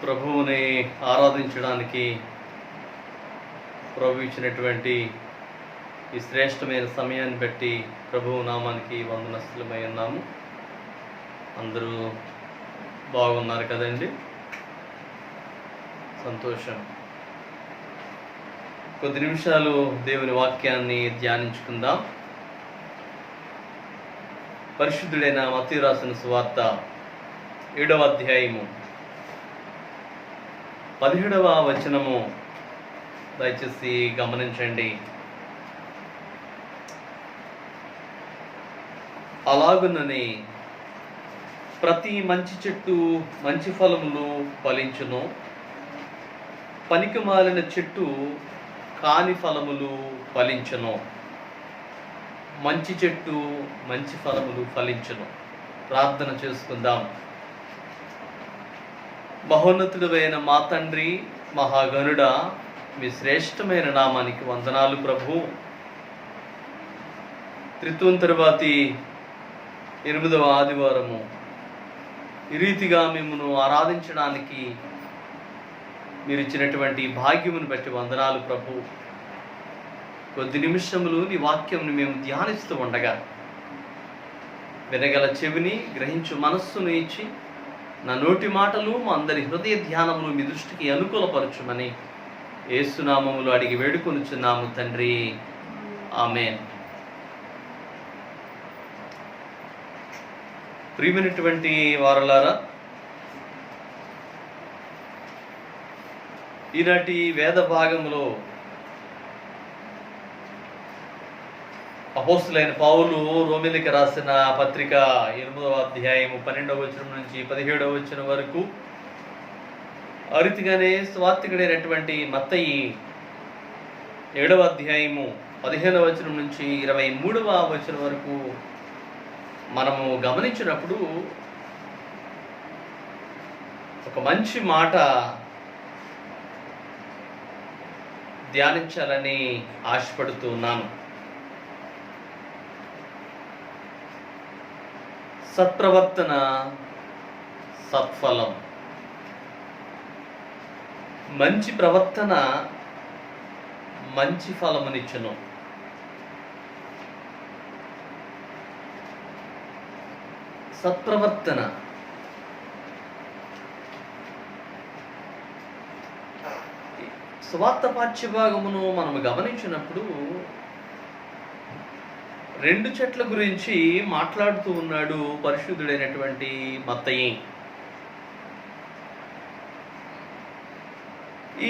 ప్రభువుని ఆరాధించడానికి ప్రభు ఇచ్చినటువంటి ఈ శ్రేష్టమైన సమయాన్ని బట్టి ప్రభువు నామానికి వందనస్తులమై ఉన్నాము. అందరూ బాగున్నారు కదండి? సంతోషం. కొద్ది నిమిషాలు దేవుని వాక్యాన్ని ధ్యానించుకుందాం. పరిశుద్ధుడైన మత్తయి రాసిన సువార్త 7వ అధ్యాయము 17వ వచనము దయచేసి గమనించండి. అలాగునని ప్రతి మంచి చెట్టు మంచి ఫలములు ఫలించును, పనికిమాలిన చెట్టు కాని ఫలములు ఫలించును. మంచి చెట్టు మంచి ఫలములు ఫలించును. ప్రార్థన చేసుకుందాం. మహోన్నతుడైన మా తండ్రి, మహాగణుడా, మీ శ్రేష్టమైన నామానికి వందనాలు ప్రభు. త్రిత్వం తరువాతి 8వ ఆదివారము ఈ రీతిగా మిమ్మల్ని ఆరాధించడానికి మీరు ఇచ్చినటువంటి భాగ్యమును బట్టి వందనాలు ప్రభు. కొద్ది నిమిషములు నీ వాక్యమును మేము ధ్యానిస్తూ ఉండగా వినగల చెవిని, గ్రహించు మనస్సును ఇచ్చి నా నోటి మాటలు మా అందరి హృదయ ధ్యానములు మీ దృష్టికి అనుకూలపరచుమని యేసునామములో అడిగి వేడుకొనుచున్నాము తండ్రి, ఆమేన్. ప్రియమైనటువంటి వారలారా, ఈనాటి వేద భాగంలో అపోస్తులైన పౌలు రోమీయులకు రాసిన పత్రిక 8వ అధ్యాయము 12వ వచనం నుంచి 17వ వచనం వరకు, ఆ రీతిగానే స్వార్థికుడైనటువంటి మత్తయి 7వ అధ్యాయము 15వ వచనం నుంచి 23వ వచనం వరకు మనము గమనించినప్పుడు ఒక మంచి మాట ధ్యానించాలని ఆశపడుతూ ఉన్నాను. సత్ప్రవర్తన సత్ఫలం. మంచి ప్రవర్తన మంచి ఫలమునిచ్చును. సత్ప్రవర్తన సువార్త పాఠ్యభాగమును మనము గమనించినప్పుడు 2 చెట్ల గురించి మాట్లాడుతూ ఉన్నాడు పరిశుద్ధుడైనటువంటి మత్తయి.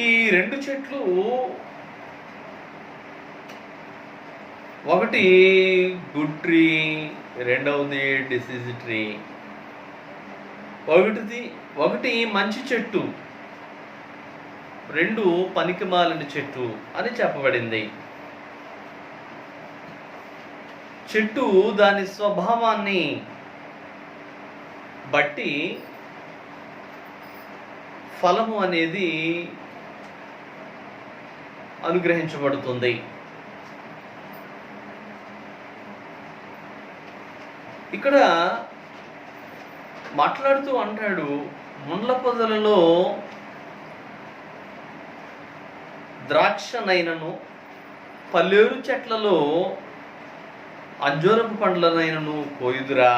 ఈ 2 చెట్లు, ఒకటి గుడ్ ట్రీ, రెండవది డిసీజ్ ట్రీ. ఒకటి మంచి చెట్టు, 2 పనికిమాలిన చెట్టు అని చెప్పబడింది. చెట్టు దాని స్వభావాన్ని బట్టి ఫలము అనేది అనుగ్రహించబడుతుంది. ఇక్కడ మాట్లాడుతూ అంటాడు, ముండ్ల పొదలలో ద్రాక్షనైనను, పల్లేరు చెట్లలో అంజూరపు పండ్లనైనను కోయుదురా.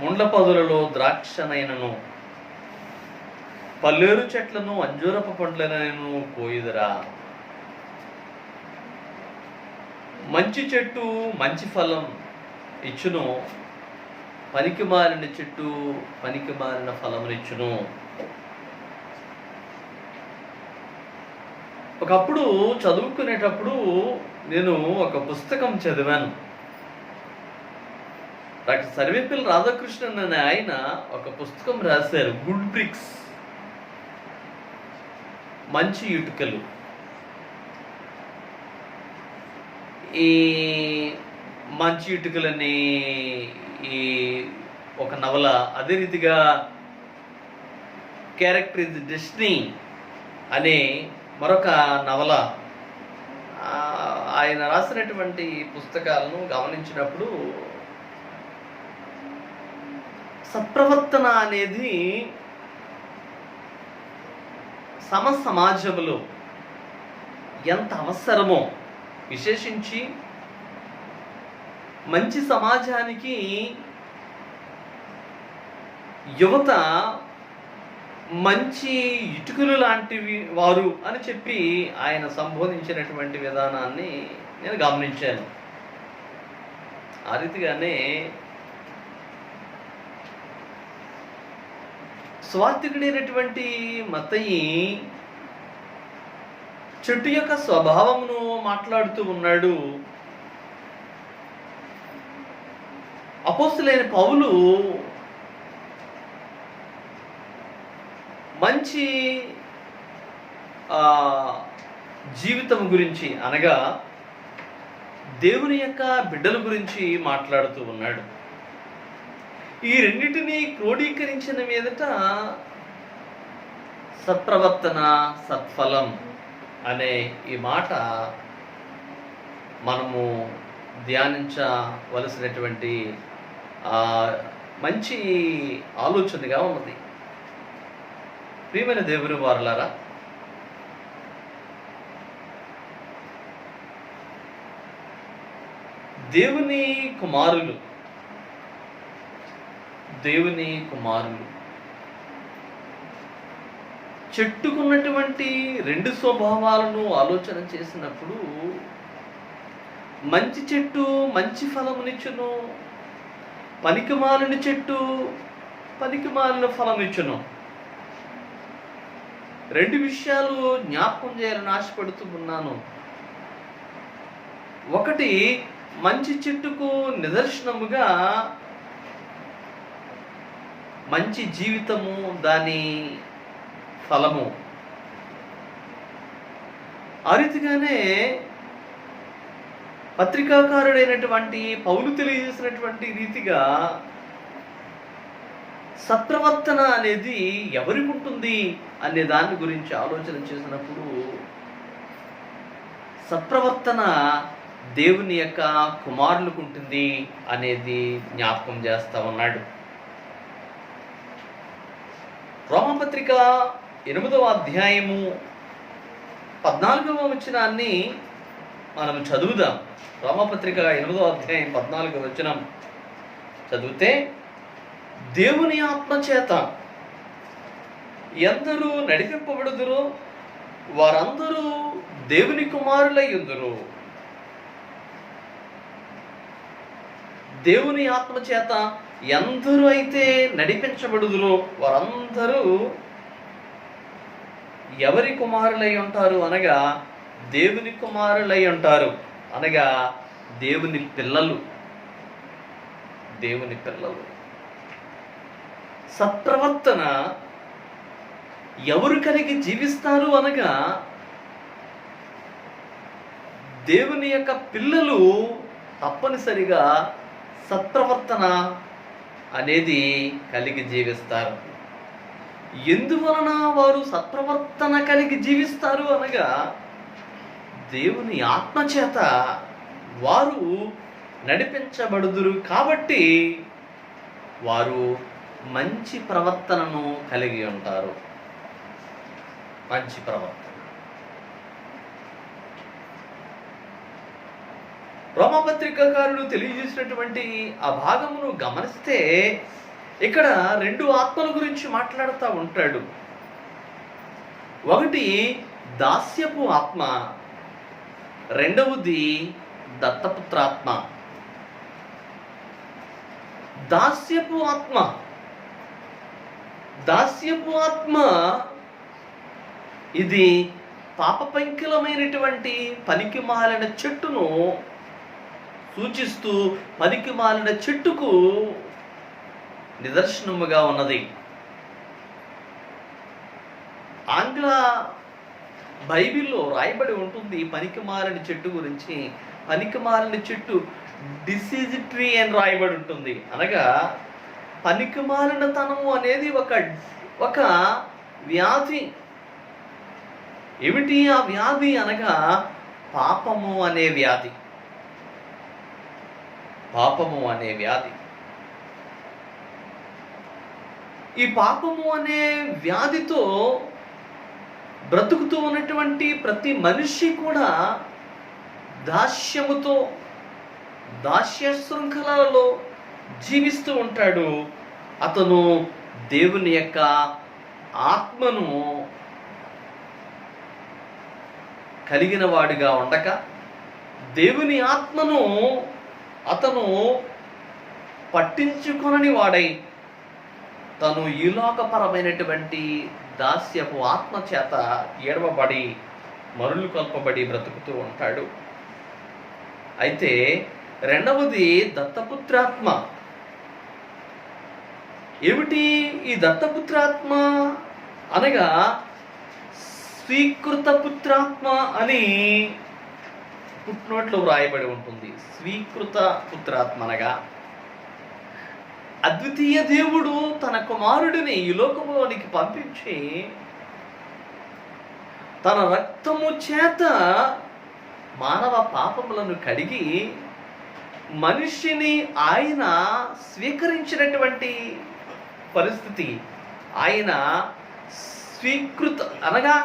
ముండ్ల పొదలలో ద్రాక్షనైనను, పల్లేరు చెట్లను, అంజూరపు పండ్లనైనను కోయుదురా. మంచి చెట్టు మంచి ఫలం ఇచ్చును, పనికిమాలిన చెట్టు పనికిమాలిన ఫలమునిచ్చును. ఒకప్పుడు చదువుకునేటప్పుడు నేను ఒక పుస్తకం చదివాను. డాక్టర్ సర్వేపల్లి రాధాకృష్ణన్ అనే ఆయన ఒక పుస్తకం రాశారు, గుడ్ బ్రిక్స్, మంచి ఇటుకలు. ఈ మంచి ఇటుకలని ఈ ఒక నవల, అదే రీతిగా క్యారెక్టర్ ఇస్ డెస్టినీ అనే మరొక నవల, ఆయన రాసినటువంటి పుస్తకాలను గమనించినప్పుడు సత్ప్రవర్తన అనేది సమాజంలో ఎంత అవసరమో, విశేషించి మంచి సమాజానికి యువత మంచి ఇటుకలు లాంటివి వారు అని చెప్పి ఆయన సంబోధించినటువంటి విధానాన్ని నేను గమనించాను. ఆ రీతిగానే స్వార్థికుడైనటువంటి మత్తయి చెట్టు యొక్క స్వభావమును మాట్లాడుతూ ఉన్నాడు. అపోస్తలుడైన పౌలు మంచి జీవితం గురించి, అనగా దేవుని యొక్క బిడ్డల గురించి మాట్లాడుతూ ఉన్నాడు. ఈ రెండింటినీ క్రోడీకరించిన మీదట సత్ప్రవర్తన సత్ఫలం అనే ఈ మాట మనము ధ్యానించవలసినటువంటి మంచి ఆలోచనగా ఉన్నది. ప్రియమైన దేవుని వారలారా, దేవుని కుమారులు చెట్టుకున్నటువంటి రెండు స్వభావాలను ఆలోచన చేసినప్పుడు, మంచి చెట్టు మంచి ఫలమునిచ్చును, పనికిమాలిన చెట్టు పనికిమాలిన ఫలమిచ్చును. రెండు విషయాలు జ్ఞాపకం చేయాలని ఆశపడుతూ ఉన్నాను. ఒకటి, మంచి చెట్టుకు నిదర్శనముగా మంచి జీవితము, దాని ఫలము. ఆ రీతిగానే పత్రికాకారుడైనటువంటి పౌలు తెలియజేసినటువంటి రీతిగా సత్ప్రవర్తన అనేది ఎవరికి ఉంటుంది అనే దాని గురించి ఆలోచన చేసినప్పుడు, సత్ప్రవర్తన దేవుని యొక్క కుమారులకు ఉంటుంది అనేది జ్ఞాపకం చేస్తా ఉన్నాడు. రోమపత్రిక 8వ అధ్యాయము 14వ వచనాన్ని మనం చదువుదాం. రోమపత్రిక 8వ అధ్యాయం 14వ వచనం చదివితే, దేవుని ఆత్మ చేత ఎందరూ నడిపింపబడుదురో వారందరూ దేవుని కుమారులై ఉందురు. దేవుని ఆత్మ చేత ఎందరూ అయితే నడిపించబడుదురో వారందరూ ఎవరి కుమారులై ఉంటారు అనగా దేవుని కుమారులై ఉంటారు, అనగా దేవుని పిల్లలు. సత్ప్రవర్తన ఎవరు కలిగి జీవిస్తారు అనగా దేవుని యొక్క పిల్లలు తప్పనిసరిగా సత్ప్రవర్తన అనేది కలిగి జీవిస్తారు. ఎందువలన వారు సత్ప్రవర్తన కలిగి జీవిస్తారు అనగా దేవుని ఆత్మ చేత వారు నడిపించబడుదురు కాబట్టి వారు మంచి ప్రవర్తనను కలిగి ఉంటారు. మంచి ప్రవర్తన. రోమపత్రికాకారుడు తెలియజేసినటువంటి ఆ భాగమును గమనిస్తే ఇక్కడ రెండు ఆత్మల గురించి మాట్లాడుతూ ఉంటాడు. ఒకటి దాస్యపు ఆత్మ, రెండవది దత్తపుత్రాత్మ. దాస్యపు ఆత్మ ఇది పాపపంకిలమైనటువంటి పనికిమాలిన చెట్టును సూచిస్తూ పనికిమాలిన చెట్టుకు నిదర్శనముగా ఉన్నది. ఆంగ్ల బైబిల్లో రాయబడి ఉంటుంది పనికిమాలిన చెట్టు గురించి. పనికిమాలిన చెట్టు డిసీజ్ ట్రీ అని రాయబడి ఉంటుంది. అనగా పనికిమాలినతనము అనేది ఒక వ్యాధి. ఏమిటి ఆ వ్యాధి అనగా పాపము అనే వ్యాధి. ఈ పాపము అనే వ్యాధితో బ్రతుకుతూ ఉన్నటువంటి ప్రతి మనిషి కూడా దాస్యముతో, దాస్య శృంఖలాలలో జీవిస్తూ ఉంటాడు. అతను దేవుని యొక్క ఆత్మను కలిగిన వాడిగా ఉండక, దేవుని ఆత్మను అతను పట్టించుకొనని వాడై తను ఈలోకపరమైనటువంటి దాస్యపు ఆత్మ చేత ఏడవబడి మరులు కల్పబడి బ్రతుకుతూ ఉంటాడు. అయితే రెండవది దత్తపుత్రాత్మ. ఏమిటి ఈ దత్తపుత్రాత్మ అనగా స్వీకృత పుత్రాత్మ అని పుట్టినోట్లో వ్రాయబడి ఉంటుంది. స్వీకృత పుత్రాత్మ అనగా అద్వితీయ దేవుడు తన కుమారుడిని ఈ లోకంలోనికి పంపించి తన రక్తము చేత మానవ పాపములను కడిగి మనిషిని ఆయన స్వీకరించినటువంటి పరిస్థితి. ఆయన స్వీకృత అనగా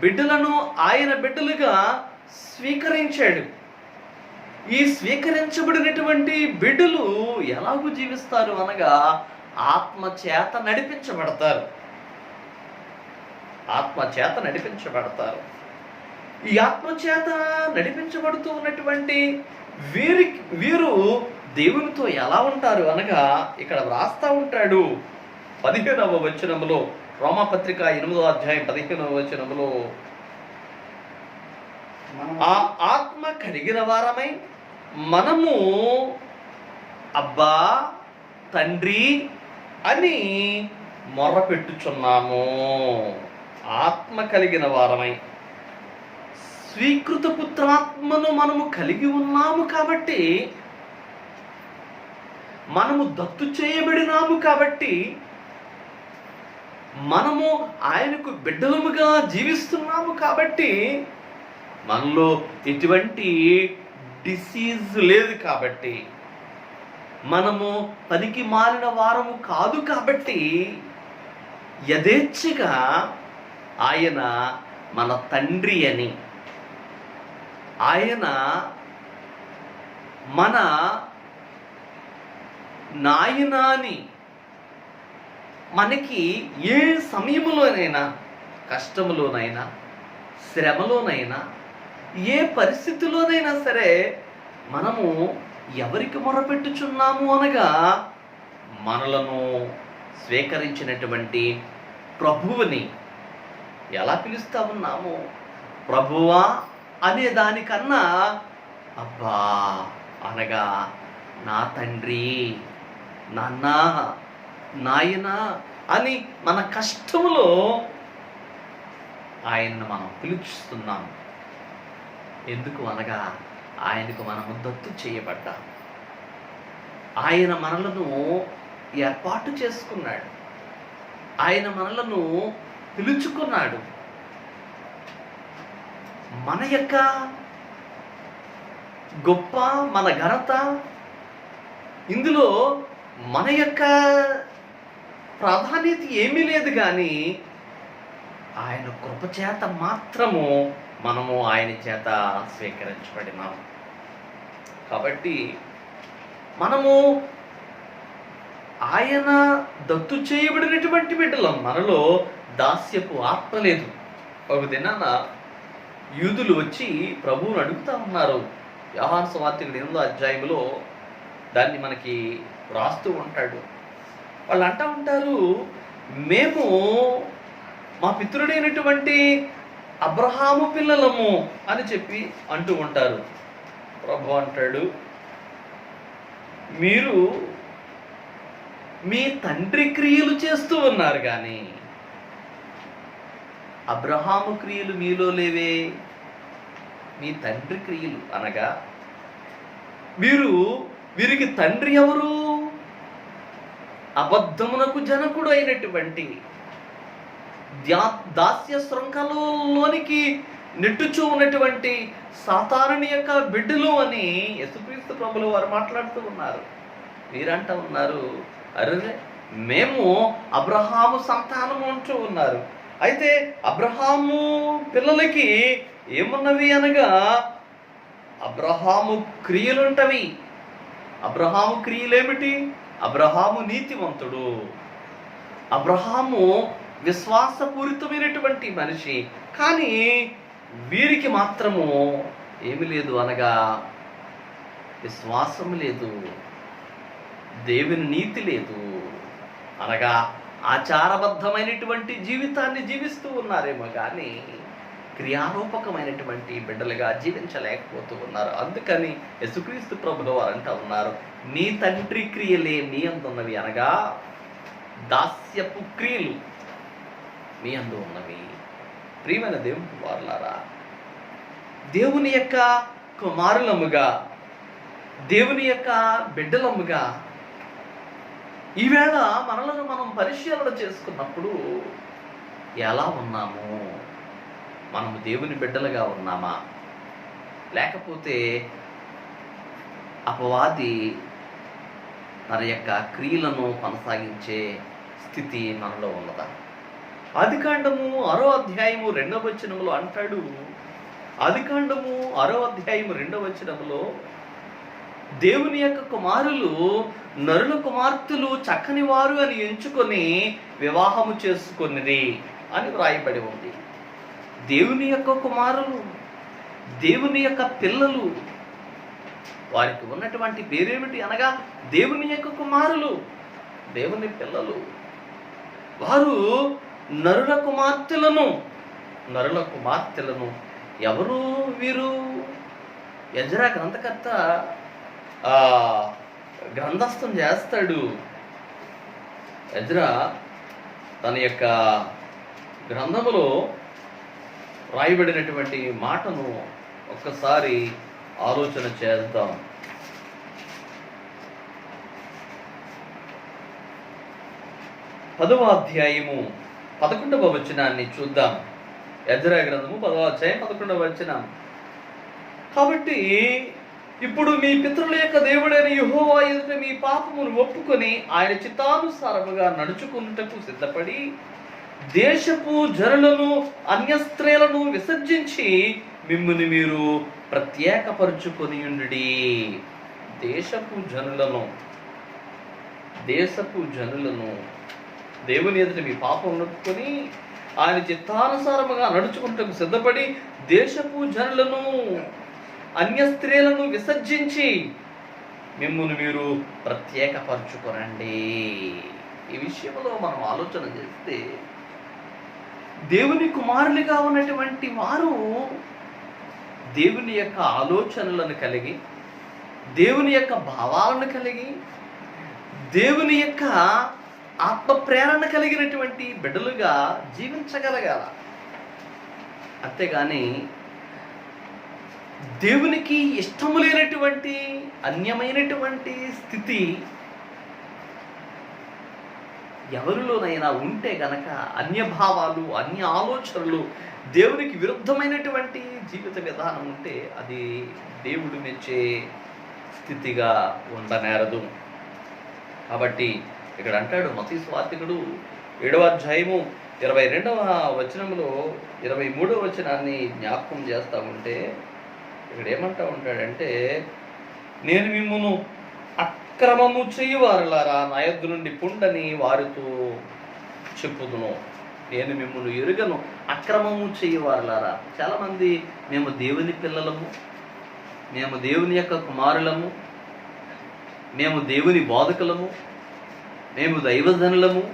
బిడ్డలను ఆయన బిడ్డలుగా స్వీకరించాడు. ఈ స్వీకరించబడినటువంటి బిడ్డలు ఎలాగూ జీవిస్తారు అనగా ఆత్మచేత నడిపించబడతారు. ఆత్మచేత నడిపించబడతారు. ఈ ఆత్మచేత నడిపించబడుతూ ఉన్నటువంటి వీరు దేవునితో ఎలా ఉంటారు అనగా ఇక్కడ వ్రాస్తా ఉంటాడు 15వ వచనములో, రోమాపత్రిక 8వ అధ్యాయం 15వ వచనములో, ఆ ఆత్మ కలిగిన వారమై మనము అబ్బా తండ్రి అని మొర్రపెట్టుచున్నాము. ఆత్మ కలిగిన వారమై స్వీకృత పుత్రాత్మను మనము కలిగి ఉన్నాము కాబట్టి, మనము దత్తు చేయబడినాము కాబట్టి, మనము ఆయనకు బిడ్డలముగా జీవిస్తున్నాము కాబట్టి, మనలో ఎటువంటి డిసీజ్ లేదు కాబట్టి, మనము పనికి మాలిన వారము కాదు కాబట్టి, యథేచ్ఛగా ఆయన మన తండ్రి అని, ఆయన మన నాయన అని మనకి ఏ సమయంలోనైనా, కష్టములోనైనా, శ్రమలోనైనా, ఏ పరిస్థితిలోనైనా సరే మనము ఎవరికి మొరపెట్టుచున్నాము అనగా మనలను స్వీకరించినటువంటి ప్రభువుని ఎలా పిలుస్తా ఉన్నాము? ప్రభువా అనే దానికన్నా అబ్బా అనగా నా తండ్రి, నాన్న, నాయన అని మన కష్టములో ఆయన్ని మనం పిలుస్తున్నాం. ఎందుకు అనగా ఆయనకు మనము దత్తు చేయబడ్డాం. ఆయన మనలను ఏర్పాటు చేసుకున్నాడు. ఆయన మనలను పిలుచుకున్నాడు. మన యొక్క గొప్ప, మన ఘనత ఇందులో మన యొక్క ప్రాధాన్యత ఏమీ లేదు, కానీ ఆయన కృపచేత మాత్రము మనము ఆయన చేత స్వీకరించబడినాం. కాబట్టి మనము ఆయన దత్తు చేయబడినటువంటి బిడ్డలం. మనలో దాస్యపు ఆత్మ లేదు. ఒక దినాన యూదులు వచ్చి ప్రభువును అడుగుతా ఉన్నారు. యోహాను సువార్త 8వ అధ్యాయంలో దాన్ని మనకి రాస్తూ ఉంటాడు. వాళ్ళు అంటూ ఉంటారు, మేము మా పితరుడైనటువంటి అబ్రహాము పిల్లలము అని చెప్పి అంటూ ఉంటారు. ప్రభు అంటాడు, మీరు మీ తండ్రి క్రియలు చేస్తూ ఉన్నారు, కానీ అబ్రహాము క్రియలు మీలో లేవే. మీ తండ్రి క్రియలు అనగా వీరికి తండ్రి ఎవరు? అబద్ధమునకు జనకుడు అయినటువంటి, దాస్య శృంఖలలోనికి నెట్టుచూ ఉన్నటువంటి సాతానుని యొక్క బిడ్డలు అని యేసుక్రీస్తు ప్రభులు వారు మాట్లాడుతూ ఉన్నారు. మీరంటా ఉన్నారు, అరే మేము అబ్రహాము సంతానము అంటూ ఉన్నారు. అయితే అబ్రహాము పిల్లలకి ఏమున్నవి అనగా అబ్రహాము క్రియలుంటవి. అబ్రహాము క్రియలేమిటి? అబ్రహాము నీతివంతుడు, అబ్రహాము విశ్వాసపూరితమైనటువంటి మనిషి. కానీ వీరికి మాత్రము ఏమి లేదు అనగా విశ్వాసం లేదు, దేవుని నీతి లేదు అనగా ఆచారబద్ధమైనటువంటి జీవితాన్ని జీవిస్తూ ఉన్నారేమో కానీ క్రియారూపకమైనటువంటి బిడ్డలుగా జీవించలేకపోతూ ఉన్నారు. అందుకని యేసుక్రీస్తు ప్రభుల వారు అంటూ ఉన్నారు, నీ తండ్రి క్రియలే మీ అందు ఉన్నవి అనగా దాస్యపు క్రియలు మీ అందు ఉన్నవి. ప్రియమైన దేవుని వారలారా, దేవుని యొక్క కుమారులముగా, దేవుని యొక్క బిడ్డలముగా ఈవేళ మనలను మనం పరిశీలన చేసుకున్నప్పుడు ఎలా ఉన్నాము? మనము దేవుని బిడ్డలుగా ఉన్నామా? లేకపోతే అపవాది తన యొక్క క్రియలను కొనసాగించే స్థితి మనలో ఉన్నదా? ఆదికాండము 6వ అధ్యాయము 2వ వచనములో అంటాడు, ఆదికాండము 6వ అధ్యాయము 2వ వచనములో దేవుని యొక్క కుమారులు నరుల కుమార్తెలు చక్కని వారు అని ఎంచుకొని వివాహము చేసుకొనిరి అని వ్రాయబడి ఉంది. దేవుని యొక్క కుమారులు, దేవుని యొక్క పిల్లలు, వారికి ఉన్నటువంటి పేరేమిటి అనగా దేవుని యొక్క కుమారులు, దేవుని పిల్లలు. వారు నరుల కుమార్తెలను ఎవరు వీరు? ఎజ్రా గ్రంథకర్త గ్రంథస్థం చేస్తాడు. ఎజ్రా తన యొక్క గ్రంథములో రాయబడినటువంటి మాటను ఒక్కసారి ఆలోచన చేద్దాం. 10వ అధ్యాయము 11వ వచనాన్ని చూద్దాం. ఎజ్రా గ్రంథము 10వ అధ్యాయం 11వ వచనం. కాబట్టి ఇప్పుడు మీ పితరుల యొక్క దేవుడైన యెహోవా ఎదుట మీ పాపమును ఒప్పుకొని ఆయన చిత్తానుసారముగా నడుచుకున్నటకు సిద్ధపడి దేశపు జనులను అన్యస్త్రీలను విసర్జించి మిమ్ముని మీరు ప్రత్యేకపరుచుకొని ఉండుడి. దేశపు జనులను దేవుని ఎదుట మీ పాపం ఒప్పుకొని ఆయన చిత్తానుసారముగా నడుచుకున్నటకు సిద్ధపడి దేశపు జనులను అన్య స్త్రీలను విసర్జించి మిమ్మును మీరు ప్రత్యేకపరచుకోనండి. ఈ విషయంలో మనం ఆలోచన చేస్తే దేవుని కుమారులుగా ఉన్నటువంటి వారు దేవుని యొక్క ఆలోచనలను కలిగి, దేవుని యొక్క భావాలను కలిగి, దేవుని యొక్క ఆత్మ ప్రేరణ కలిగినటువంటి బిడ్డలుగా జీవించగలగాల. అంతేగాని దేవునికి ఇష్టము లేనటువంటి అన్యమైనటువంటి స్థితి ఎవరిలోనైనా ఉంటే గనక, అన్యభావాలు, అన్య ఆలోచనలు, దేవునికి విరుద్ధమైనటువంటి జీవిత విధానం ఉంటే అది దేవుడు మెచ్చే స్థితిగా ఉండనేరదు. కాబట్టి ఇక్కడ అంటాడు మత్తయి సువార్తికుడు 7వ అధ్యాయము 22వ వచనంలో 23వ వచనాన్ని జ్ఞాపకం చేస్తూ ఉంటే ఇక్కడ ఏమంటా ఉంటాడంటే, నేను మిమ్మును అక్రమము చేయువారులారా నా యొద్ద నుండి పొండని వారితో చెప్పుదును. నేను మిమ్మును ఎరుగను, అక్రమము చేయువారులారా. చాలామంది మేము దేవుని పిల్లలము, మేము దేవుని యొక్క కుమారులము, మేము దేవుని బోధకులము, మేము దైవజనులము,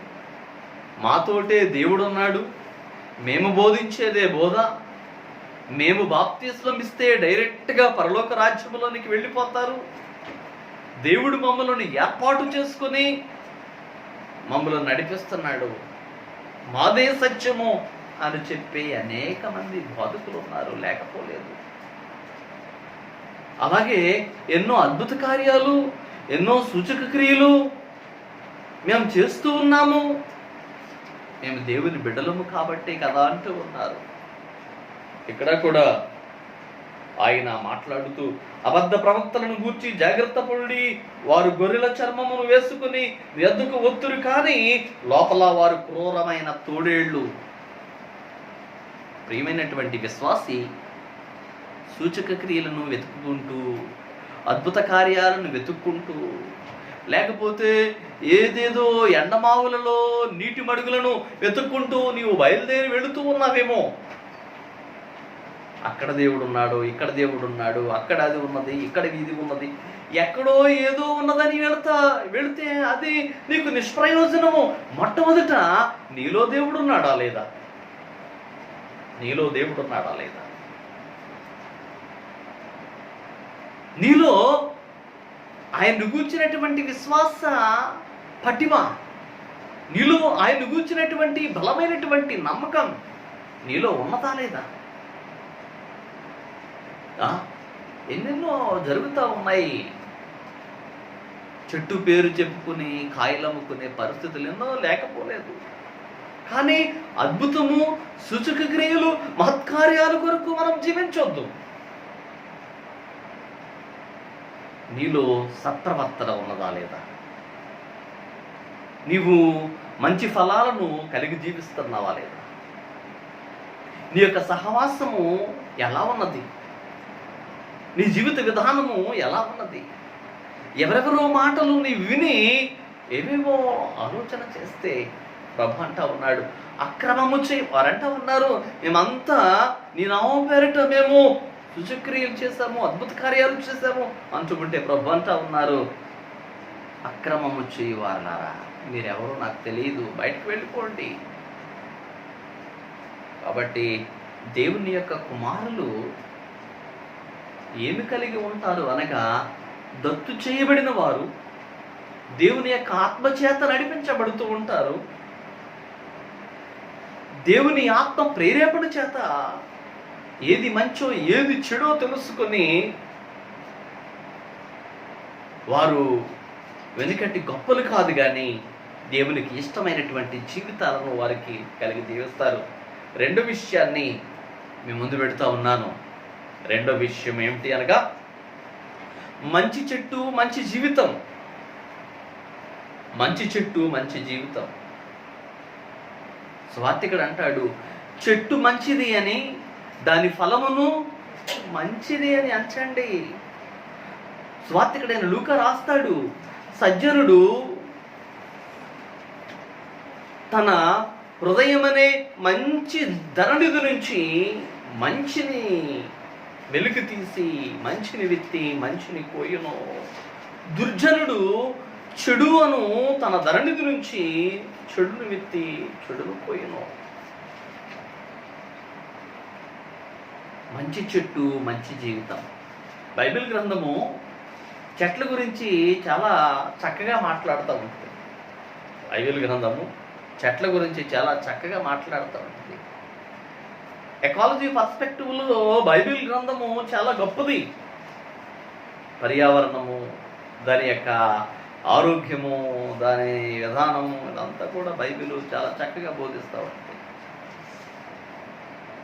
మాతోటే దేవుడు ఉన్నాడు, మేము బోధించేదే బోధ, మేము బాప్తిస్మం ఇస్తే డైరెక్ట్గా పరలోక రాజ్యంలోనికి వెళ్ళిపోతారు, దేవుడు మమ్మల్ని ఏర్పాటు చేసుకుని మమ్మల్ని నడిపిస్తున్నాడు, మాదే సత్యము అని చెప్పి అనేక మంది బోధకులు ఉన్నారు, లేకపోలేదు. అలాగే ఎన్నో అద్భుత కార్యాలు, ఎన్నో సూచక క్రియలు మేము చేస్తూ ఉన్నాము, మేము దేవుని బిడ్డలము కాబట్టి కదా అంటూ ఉన్నారు. ఇక్కడ కూడా ఆయన మాట్లాడుతూ, అబద్ధ ప్రవక్తలను గూర్చి జాగ్రత్త పడి, వారు గొర్రెల చర్మమును వేసుకుని ఎద్దుకు ఒత్తురు, కానీ లోపల వారు క్రూరమైన తోడేళ్ళు. ప్రియమైనటువంటి విశ్వాసి సూచక క్రియలను వెతుక్కుంటూ, అద్భుత కార్యాలను వెతుక్కుంటూ, లేకపోతే ఏదేదో ఎండమావులలో నీటి మడుగులను వెతుక్కుంటూ నీవు బయలుదేరి వెళుతూ ఉన్నావేమో. అక్కడ దేవుడు ఉన్నాడు, ఇక్కడ దేవుడు ఉన్నాడు, అక్కడ అది ఉన్నది, ఇక్కడ ఇది ఉన్నది, ఎక్కడో ఏదో ఉన్నదని వెళితే అది నీకు నిష్ప్రయోజనము. మొట్టమొదట నీలో దేవుడు ఉన్నాడా లేదా? నీలో దేవుడు ఉన్నాడా లేదా? నీలో ఆయన గూర్చినటువంటి విశ్వాస పటిమ, నీలో ఆయన గూర్చినటువంటి బలమైనటువంటి నమ్మకం నీలో ఉన్నదా లేదా? ఎన్నెన్నో జరుగుతూ ఉన్నాయి. చెట్టు పేరు చెప్పుకుని కాయలు అమ్ముకునే పరిస్థితులు ఎన్నో లేకపోలేదు. కానీ అద్భుతము, సూచక క్రియలు, మహత్కార్యాల కొరకు మనం జీవించొద్దు. నీలో సత్ప్రవర్తన ఉన్నదా లేదా? నీవు మంచి ఫలాలను కలిగి జీవిస్తున్నావా లేదా? నీ యొక్క సహవాసము ఎలా ఉన్నది? నీ జీవిత విధానము ఎలా ఉన్నది? ఎవరెవరో మాటలు నీ విని ఏవేవో ఆలోచన చేస్తే ప్రభు అంటా ఉన్నాడు, అక్రమము చేయి. వారంటా ఉన్నారు, మేమంతా నీ నామం పేరిట మేము సూచక్రియలు చేశాము, అద్భుత కార్యాలు చేశాము అంటుకుంటే ప్రభు అంటా ఉన్నారు, అక్రమము చేయి వారలారా, మీరెవరో నాకు తెలియదు, బయటకు వెళ్ళిపోండి. కాబట్టి దేవుని యొక్క కుమారులు ఏమి కలిగి ఉంటారు అనగా, దత్తు చేయబడిన వారు దేవుని యొక్క ఆత్మచేత నడిపించబడుతూ ఉంటారు. దేవుని ఆత్మ ప్రేరేపణ చేత ఏది మంచో ఏది చెడో తెలుసుకొని వారు వెనుకటి గొప్పలు కాదు కానీ దేవునికి ఇష్టమైనటువంటి జీవితాలను వారికి కలిగి జీవిస్తారు. రెండో విషయాన్ని మీ ముందు పెడతా ఉన్నాను. రెండో విషయం ఏమిటి అనగా, మంచి చెట్టు మంచి జీవితం. మంచి చెట్టు మంచి జీవితం. సువార్తికుడు అంటాడు, చెట్టు మంచిది అని దాని ఫలమును మంచిది అని అంచండి. సువార్తికుడైన లూకా రాస్తాడు, సజ్జనుడు తన హృదయమనే మంచి ధరణిధి నుంచి మంచిని వెలుగు తీసి మంచిని విత్తి మంచిని కోయును. దుర్జనుడు చెడు అను తన ధరణిధి నుంచి చెడును విత్తి చెడును కోయును. మంచి చెట్టు మంచి జీవితం. బైబిల్ గ్రంథము చెట్ల గురించి చాలా చక్కగా మాట్లాడుతూ ఉంటుంది. బైబిల్ గ్రంథము చెట్ల గురించి చాలా చక్కగా మాట్లాడుతూ ఉంటుంది. ఎకాలజీ పర్స్పెక్టివ్లో బైబిల్ గ్రంథము చాలా గొప్పది. పర్యావరణము, దాని యొక్క ఆరోగ్యము, దాని విధానము, ఇదంతా కూడా బైబిల్ చాలా చక్కగా బోధిస్తూ ఉంటుంది.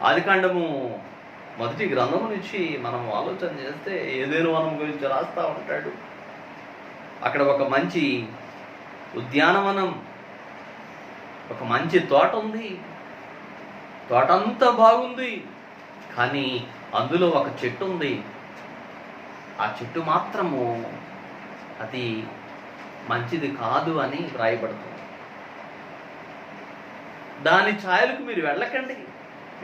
ఆదికాండము మొదటి గ్రంథము నుంచి మనం ఆలోచన చేస్తే ఏదేను వనం గురించి రాస్తూ ఉంటాడు. అక్కడ ఒక మంచి ఉద్యానవనం, ఒక మంచి తోట ఉంది. తోటంతా బాగుంది, కానీ అందులో ఒక చెట్టు ఉంది. ఆ చెట్టు మాత్రము అది మంచిది కాదు అని వ్రాయబడుతుంది. దాని ఛాయలకు మీరు వెళ్ళకండి,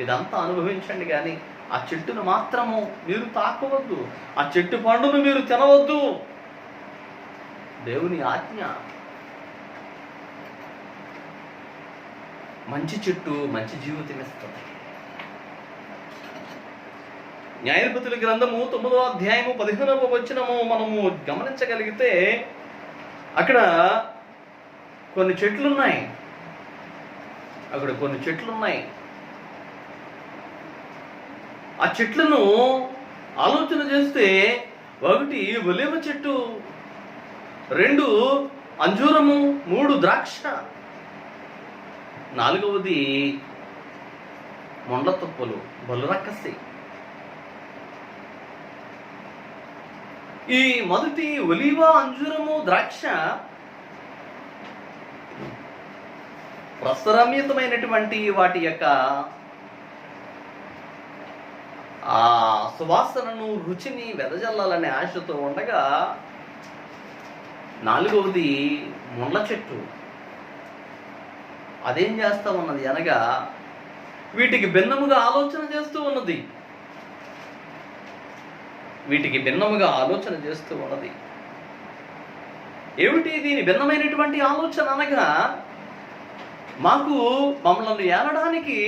ఇదంతా అనుభవించండి, కానీ ఆ చెట్టును మాత్రము మీరు తాకవద్దు, ఆ చెట్టు పండును మీరు తినవద్దు. దేవుని ఆజ్ఞ. మంచి చెట్టు మంచి జీవితం ఇస్తుంది. న్యాయాధిపతుల గ్రంథము 9వ అధ్యాయము 15వ వచనము మనము గమనించగలిగితే అక్కడ కొన్ని చెట్లున్నాయి. ఆ చెట్లను ఆలోచన చేస్తే, 1 ఒలీవ చెట్టు, 2 అంజూరము, 3 ద్రాక్ష, 4వది మొండ్ల తుప్పలు, బలురక్కసి. ఈ మొదటి ఒలీవ, అంజూరము, ద్రాక్ష రసరమ్యతమైనటువంటి వాటి యొక్క ఆ సువాసనను, రుచిని వెదజల్లాలనే ఆశతో ఉండగా, నాలుగవది ముళ్ళ చెట్టు. అదేం చేస్తూ ఉన్నది అనగా వీటికి భిన్నముగా ఆలోచన చేస్తూ ఉన్నది. వీటికి భిన్నముగా ఆలోచన చేస్తూ ఉన్నది. ఏమిటి దీని భిన్నమైనటువంటి ఆలోచన అనగా, మాకు మమ్మల్ని ఏలడానికి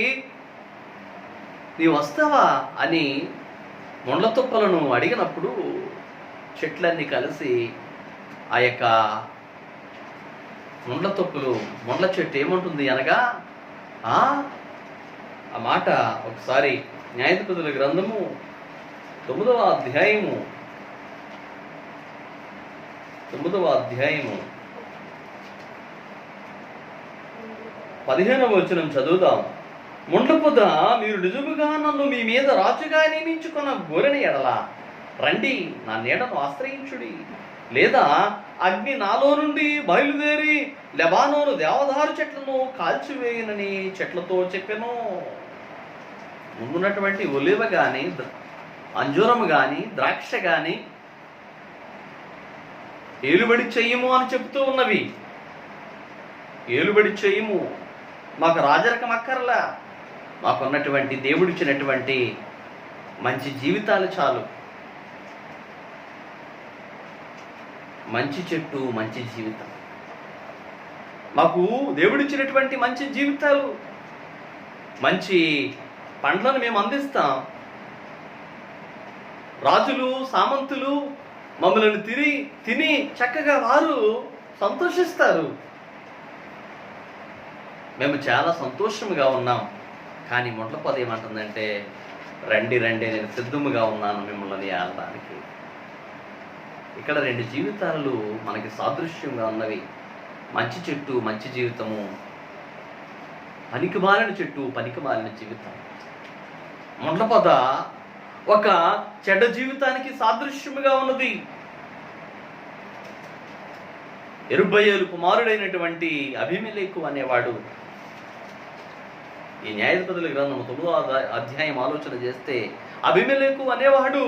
నీ వస్తావా అని ముండ్ల తుప్పలను అడిగినప్పుడు చెట్లన్నీ కలిసి ఆ యొక్క ముండ్ల చెట్టు ఏముంటుంది అనగా, ఆ మాట ఒకసారి న్యాయాధిపతుల గ్రంథము 9వ అధ్యాయము 15వ వచనం చదువుదాం. ముండ్ల పొద, మీరు నిజముగా నన్ను మీ మీద రాజుగా నియమించుకున్న గోరెని ఎడల రండి, నా నీడను ఆశ్రయించుడి. లేదా అగ్ని నాలో నుండి బయలుదేరి లెబానోను దేవదారు చెట్లను కాల్చివేయనని చెట్లతో చెప్పెను. ముందున్నటువంటి ఒలివ గాని, అంజూరము గాని, ద్రాక్ష గాని ఏలుబడి చెయ్యము అని చెబుతూ ఉన్నవి. ఏలుబడి చెయ్యము, మాకు రాజరకం అక్కర్లా, మాకున్నటువంటి దేవుడిచ్చినటువంటి మంచి జీవితాలు చాలు. మంచి చెట్టు, మంచి జీవితం. మాకు దేవుడిచ్చినటువంటి మంచి జీవితాలు, మంచి పండ్లను మేము అందిస్తాం. రాజులు, సామంతులు మమ్మల్ని తిని చక్కగా వారు సంతోషిస్తారు. మేము చాలా సంతోషంగా ఉన్నాం. కానీ ముండ్ల పొద ఏమంటుందంటే, రండి రండి, నేను సిద్ధముగా ఉన్నాను మిమ్మల్ని ఏలడానికి. ఇక్కడ రెండు జీవితాలు మనకి సాదృశ్యంగా ఉన్నవి. మంచి చెట్టు, మంచి జీవితము. పనికిమాలిన చెట్టు, పనికిమాలిన జీవితం. ముండ్ల పొద ఒక చెడ్డ జీవితానికి సాదృశ్యముగా ఉన్నది. యెరుబ్బయలు కుమారుడైనటువంటి అబీమెలెకు అనేవాడు, ఈ న్యాయాధిపతుల గ్రంథం 9వ అధ్యాయం ఆలోచన చేస్తే, అబీమెలెకు అనేవాడు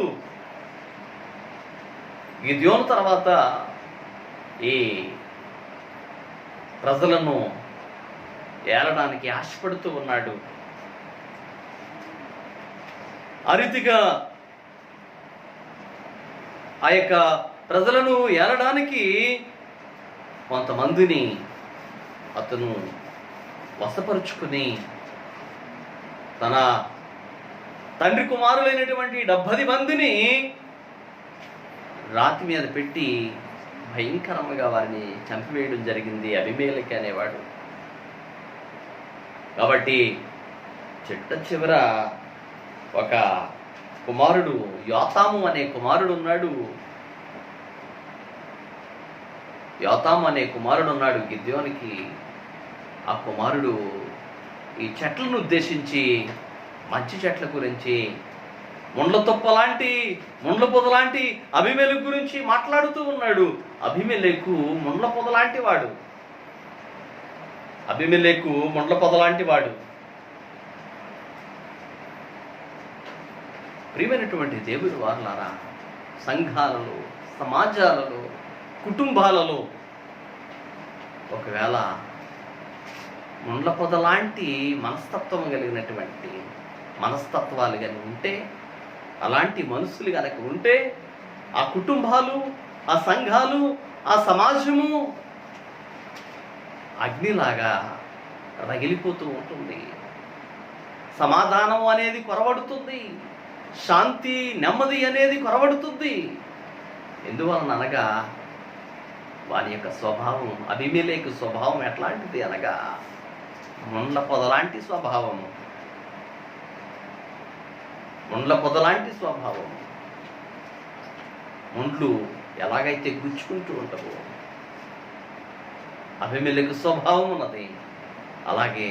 గిద్యోను తర్వాత ఈ ప్రజలను ఏలడానికి ఆశపడుతూ ఉన్నాడు. ఆ రీతిగా ఆ యొక్క ప్రజలను ఏలడానికి కొంతమందిని అతను వశపరుచుకుని తన తండ్రి కుమారులైనటువంటి 70 మందిని రాతి మీద పెట్టి భయంకరంగా వారిని చంపివేయడం జరిగింది అబీమెలెకు అనేవాడు. కాబట్టి చిట్ట చివర ఒక కుమారుడు, యోతాము అనే కుమారుడు ఉన్నాడు. గిద్యోనికి. ఆ కుమారుడు ఈ చెట్లను ఉద్దేశించి, మంచి చెట్ల గురించి, ముండ్ల పొద లాంటి అబీమెలెకు గురించి మాట్లాడుతూ ఉన్నాడు. అబీమెలెకు ముండ్ల పొద లాంటి వాడు. ప్రియమైనటువంటి దేవుని వారలారా, సంఘాలలో, సమాజాలలో, కుటుంబాలలో ఒకవేళ ముండ్ల పొద లాంటి మనస్తత్వం కలిగినటువంటి మనస్తత్వాలు కనుక ఉంటే, అలాంటి మనుషులు కనుక ఉంటే, ఆ కుటుంబాలు, ఆ సంఘాలు, ఆ సమాజము అగ్నిలాగా రగిలిపోతూ ఉంటుంది. సమాధానం అనేది కొరవడుతుంది, శాంతి, నెమ్మది అనేది కొరవడుతుంది. ఎందువలన అనగా వారి యొక్క స్వభావం, అబీమెలెకు స్వభావం ఎట్లాంటిది అనగా ముండ్ల పొద లాంటి స్వభావము. ముండ్లు ఎలాగైతే గుచ్చుకుంటూ ఉంటావో అబీమెలెకు స్వభావం ఉన్నది. అలాగే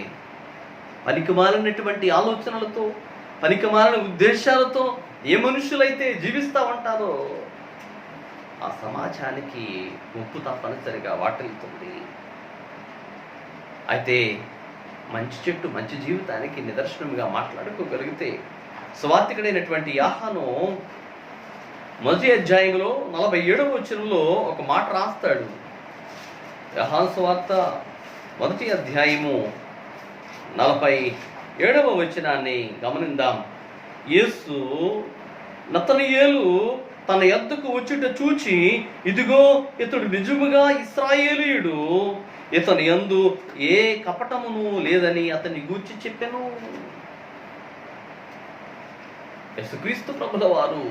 పనికిమాలినటువంటి ఆలోచనలతో, పనికిమాలిన ఉద్దేశాలతో ఏ మనుషులైతే జీవిస్తూ ఉంటారో ఆ సమాజానికి ముప్పు తప్పనిసరిగా వాటిల్లుతుంది. అయితే మంచి చెట్టు మంచి జీవితానికి నిదర్శనంగా మాట్లాడుకోగలిగితే సువార్తికుడైనటువంటి యోహాను మొదటి అధ్యాయంలో 47వ వచనంలో ఒక మాట రాస్తాడు. యోహాను సువార్త మొదటి అధ్యాయము 47వ వచనాన్ని గమనిద్దాం. యేసు నతనయేలు తన యొద్దకు వచ్చుట చూచి, ఇదిగో ఇతడు నిజముగా ఇశ్రాయేలీయుడు, ఇతని యందు ఏ కపటమును లేదని అతన్ని గూర్చి చెప్పెను. యేసుక్రీస్తు ప్రభుల వారు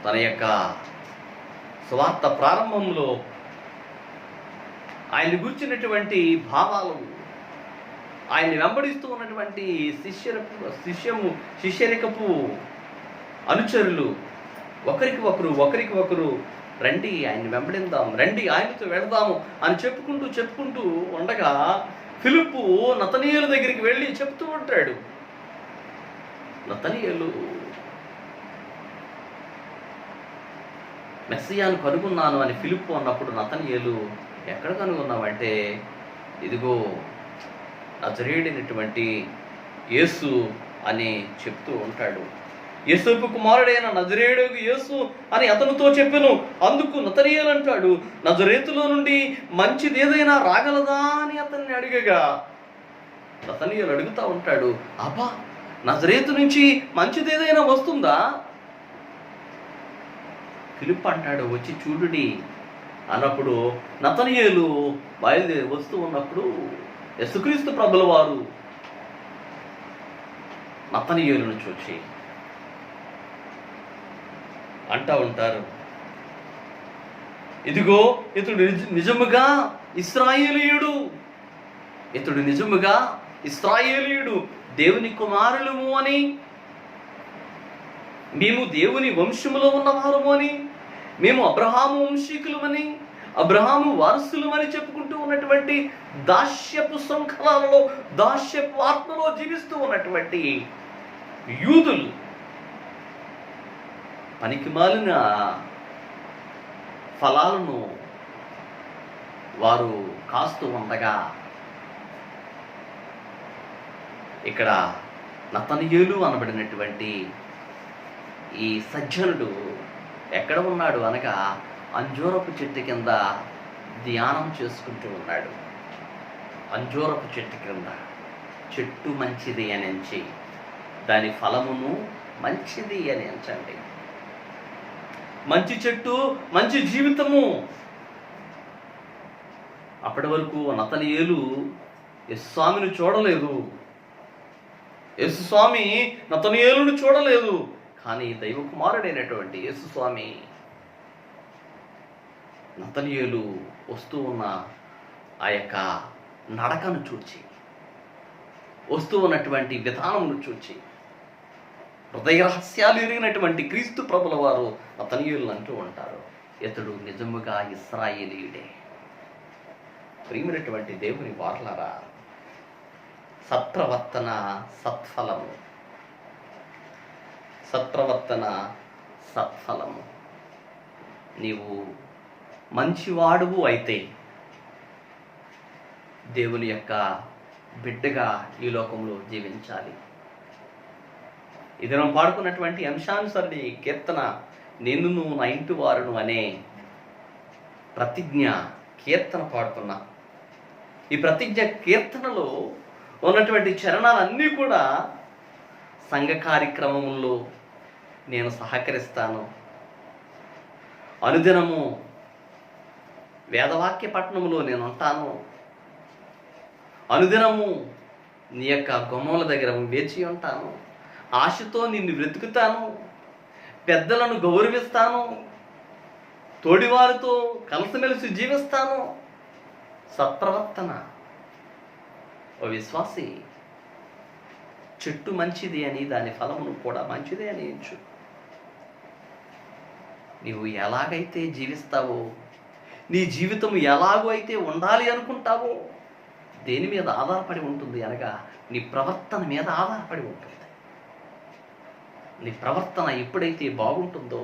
తన యొక్క సువార్త ప్రారంభంలో ఆయన గూర్చినటువంటి భావాలు, ఆయన్ని వెంబడిస్తూ ఉన్నటువంటి శిష్యరికపు అనుచరులు ఒకరికి ఒకరు రండి ఆయన్ని వెంబడిద్దాం, రండి ఆయనతో వెళదాము అని చెప్పుకుంటూ ఉండగా ఫిలిప్పు నతనీయుల దగ్గరికి వెళ్ళి చెప్తూ ఉంటాడు. నతనీయులు మెస్సియాను కనుగొన్నాను అని ఫిలిప్పు అన్నప్పుడు నతనీయులు ఎక్కడ కనుగొన్నావంటే, ఇదిగో నజరేయుడైనటువంటి యేసు అని చెప్తూ ఉంటాడు. యోసేపు కుమారుడైన నజరేయుడు యేసు అని అతనితో చెప్పెను. అందుకు నతనీయేలు అంటాడు, నజరేతులో నుండి మంచిది ఏదైనా రాగలదా అని అతన్ని అడిగగా నతనీయేలు అడుగుతా ఉంటాడు, అబ్బా నజరేతు నుంచి మంచిది ఏదైనా వస్తుందా? ఫిలిప్ అంటాడు, వచ్చి చూడుడి అన్నప్పుడు నతనీయేలు బయలుదేరి వస్తూ ఉన్నప్పుడు యేసుక్రీస్తు ప్రభుల వారు నతనీయేలును చూచి అంటా ఉంటారు, ఇదిగో ఇతడు నిజముగా ఇశ్రాయేలీయుడు, ఇతడు నిజముగా ఇశ్రాయేలీయుడు, దేవుని కుమారులము అని, మేము దేవుని వంశములో ఉన్నవారము అని, మేము అబ్రహాము వంశీకులమని, అబ్రహాము వారసులమని చెప్పుకుంటూ ఉన్నటువంటి దాస్యపు శృంఖలాలలో, దాస్యపు ఆత్మలో జీవిస్తూ ఉన్నటువంటి యూదులు పనికిమాలిన ఫలాలను వారు కాస్తూ ఉండగా ఇక్కడ నతనయేలు అనబడినటువంటి ఈ సజ్జనుడు ఎక్కడ ఉన్నాడు అనగా అంజూరపు చెట్టు కింద ధ్యానం చేసుకుంటూ ఉన్నాడు. అంజూరపు చెట్టు కింద, చెట్టు మంచిది అని ఎంచి దాని ఫలమును మంచిది అని ఎంచండి. మంచి చెట్టు మంచి జీవితము. అప్పటి వరకు నతనయేలు యేసుస్వామిని చూడలేదు, యేసుస్వామి నతనయేలును చూడలేదు. కానీ దైవ కుమారుడైనటువంటి యేసుస్వామి నతనయేలు వస్తూ ఉన్న ఆ యొక్క నడకను చూచి, వస్తూ ఉన్నటువంటి విధానమును చూచి, హృదయ రహస్యాలు ఎరిగినటువంటి క్రీస్తు ప్రభుల వారు నతనయేలు అంటూ ఉంటారు, ఇతడు నిజముగా ఇశ్రాయేలీయుడే. ప్రియమైనటువంటి దేవుని వారలారా, సత్ప్రవర్తన సత్ఫలము, సత్ప్రవర్తన సత్ఫలము. నీవు మంచివాడువు అయితే దేవుని యొక్క బిడ్డగా ఈ లోకంలో జీవించాలి. ఇది మనం పాడుకున్నటువంటి అంశానుసరి కీర్తన, నిన్ను నా ఇంటి వారును అనే ప్రతిజ్ఞ కీర్తన పాడుతున్నా. ఈ ప్రతిజ్ఞ కీర్తనలో ఉన్నటువంటి చరణాలన్నీ కూడా సంఘ కార్యక్రమంలో నేను సహకరిస్తాను, అనుదినము వేదవాక్య పఠనంలో నేను ఉంటాను, అనుదినము నీ యొక్క గుమ్మల దగ్గర వేచి ఉంటాను, ఆశతో నిన్ను వెతుకుతాను, పెద్దలను గౌరవిస్తాను, తోడివారితో కలిసిమెలిసి జీవిస్తాను. సత్ప్రవర్తన. ఓ విశ్వాసి, చెట్టు మంచిది అని దాని ఫలమును కూడా మంచిదే అని ఎంచు. నీవు ఎలాగైతే జీవిస్తావో, నీ జీవితం ఎలాగో అయితే ఉండాలి అనుకుంటావో దేని మీద ఆధారపడి ఉంటుంది అనగా నీ ప్రవర్తన మీద ఆధారపడి ఉంటుంది. నీ ప్రవర్తన ఎప్పుడైతే బాగుంటుందో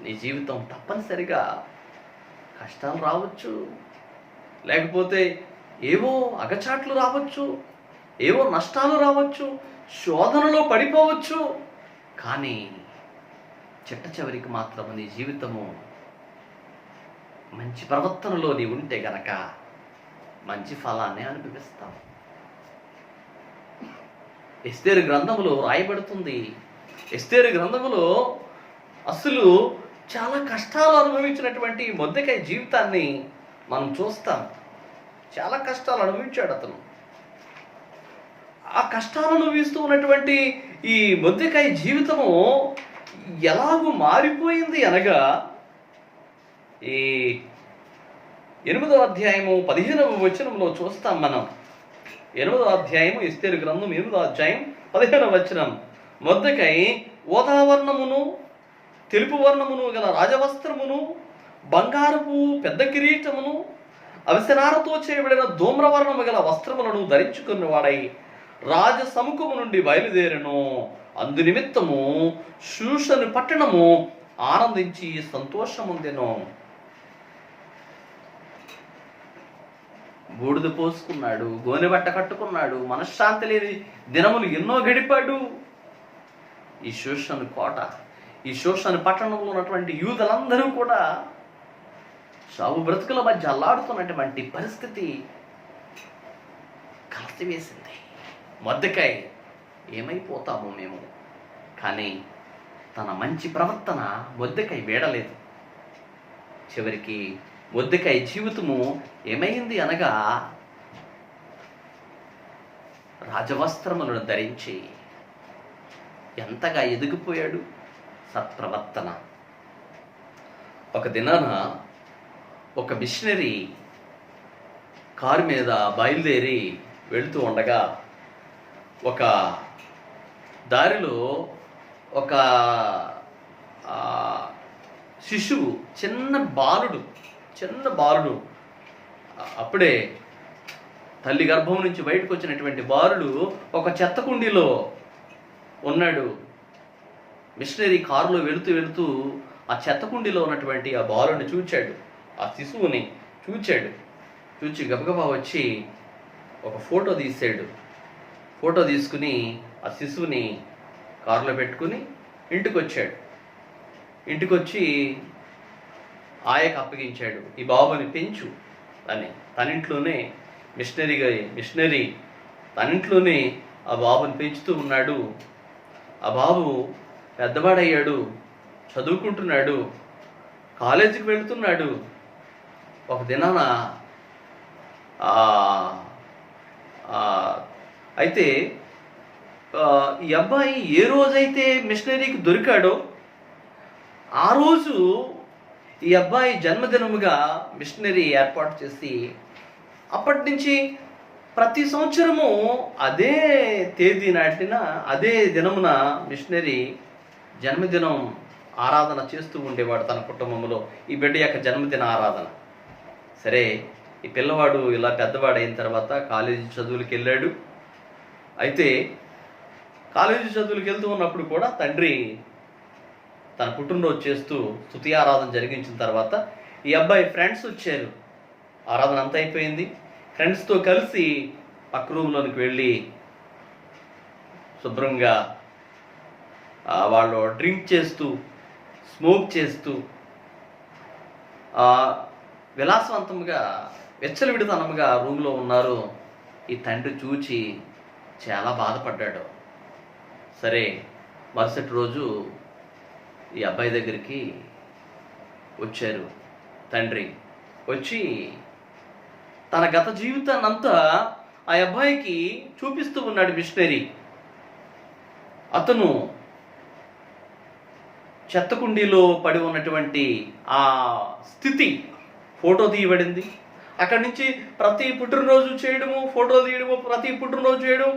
నీ జీవితం తప్పనిసరిగా కష్టాలు రావచ్చు, లేకపోతే ఏవో అగచాట్లు రావచ్చు, ఏవో నష్టాలు రావచ్చు, శోధనలో పడిపోవచ్చు. కానీ చిట్ట చివరికి మాత్రం నీ జీవితము మంచి ప్రవర్తనలో నీ ఉంటే గనక మంచి ఫలాన్ని అనుభవిస్తావు. ఎస్తేరు గ్రంథములో రాయబడుతుంది. ఎస్తేరు గ్రంథములో అసలు చాలా కష్టాలు అనుభవించినటువంటి మొర్దెకై జీవితాన్ని మనం చూస్తాం. చాలా కష్టాలు అనుభవించాడు అతను. ఆ కష్టాలు అనుభవిస్తూ ఉన్నటువంటి ఈ మొర్దెకై జీవితము ఎలాగూ మారిపోయింది అనగా, ఈ 8వ అధ్యాయము 15వ వచనంలో చూస్తాం మనం. 8వ అధ్యాయము ఎస్తేరు గ్రంథం 8వ అధ్యాయం 15వ వచనం. మొర్దెకై ఓదావర్ణమును తెలుపు వర్ణమును గల రాజవస్త్రమును బంగారపు పెద్ద కిరీటమును అవిసనారతో చేయబడిన ధూమ్రవర్ణము గల వస్త్రములను ధరించుకున్నవాడై రాజ సముఖము నుండి బయలుదేరెను. అందు నిమిత్తము షూషను పట్టణము ఆనందించి సంతోషముందెను. బూడిద పోసుకున్నాడు, గోనె బట్ట కట్టుకున్నాడు, మనశ్శాంతి లేని దినములు ఎన్నో గడిపాడు. ఈ షూషను కోట, ఈ షూషను పట్టణంలో ఉన్నటువంటి యూదులందరూ కూడా సాగు బ్రతుకుల మధ్య అల్లాడుతున్నటువంటి పరిస్థితి కలిసివేసింది. మొర్దెకై ఏమైపోతామో మేము. కానీ తన మంచి ప్రవర్తన మొర్దెకై వీడలేదు. చివరికి మొర్దెకై జీవితము ఏమైంది అనగా, రాజవస్త్రములను ధరించి ఎంతగా ఎదిగిపోయాడు. సత్ప్రవర్తన. ఒక దినాన ఒక మిషనరీ కారు మీద బయలుదేరి వెళుతూ ఉండగా ఒక దారిలో ఒక శిశువు, చిన్న బాలుడు అప్పుడే తల్లి గర్భం నుంచి బయటకు వచ్చినటువంటి బాలుడు ఒక చెత్త కుండీలో ఉన్నాడు. మిషనరీ కారులో వెళుతూ ఆ చెత్త కుండీలో ఉన్నటువంటి ఆ బాలుని చూచాడు, ఆ శిశువుని చూచి గబగబా వచ్చి ఒక ఫోటో తీసాడు. ఫోటో తీసుకుని ఆ శిశువుని కారులో పెట్టుకుని ఇంటికి వచ్చాడు. ఇంటికి వచ్చి ఆయకు అప్పగించాడు, ఈ బాబుని పెంచు అని. తనింట్లోనే మిషనరీ తనింట్లోనే ఆ బాబుని పెంచుతూ ఉన్నాడు. ఆ బాబు పెద్దవాడయ్యాడు, చదువుకుంటున్నాడు, కాలేజీకి వెళుతున్నాడు. ఒక దినాన అయితే ఈ అబ్బాయి ఏ రోజైతే మిషనరీకి దొరికాడో ఆ రోజు ఈ అబ్బాయి జన్మదినముగా మిషనరీ ఏర్పాటు చేసి, అప్పటి నుంచి ప్రతి సంవత్సరము అదే తేదీ నాటిన అదే దినమున మిషనరీ జన్మదినం ఆరాధన చేస్తూ ఉండేవాడు తన కుటుంబంలో. ఈ బిడ్డ యొక్క జన్మదిన ఆరాధన. సరే, ఈ పిల్లవాడు ఇలా పెద్దవాడు అయిన తర్వాత కాలేజీ చదువులకు వెళ్ళాడు. అయితే కాలేజీ చదువులకు వెళ్తూ ఉన్నప్పుడు కూడా తండ్రి తన పుట్టినరోజు చేస్తూ స్తుతి ఆరాధన జరిగించిన తర్వాత ఈ అబ్బాయి ఫ్రెండ్స్ వచ్చారు. ఆరాధన అంతా అయిపోయింది. ఫ్రెండ్స్తో కలిసి పక్క రూమ్లోనికి వెళ్ళి శుభ్రంగా వాళ్ళు డ్రింక్ చేస్తూ, స్మోక్ చేస్తూ, విలాసవంతంగా వెచ్చలవిడితనంగా రూమ్లో ఉన్నారు. ఈ తండ్రి చూచి చాలా బాధపడ్డాడు. సరే, మరుసటి రోజు ఈ అబ్బాయి దగ్గరికి వచ్చారు. తండ్రి వచ్చి తన గత జీవితాన్ని అంతా ఆ అబ్బాయికి చూపిస్తూ ఉన్నాడు మిషనరీ. అతను చెత్త కుండీలో పడి ఉన్నటువంటి ఆ స్థితి ఫోటో తీయబడింది. అక్కడి నుంచి ప్రతి పుట్టినరోజు చేయడము, ఫోటోలు తీయడము, ప్రతి పుట్టినరోజు చేయడం,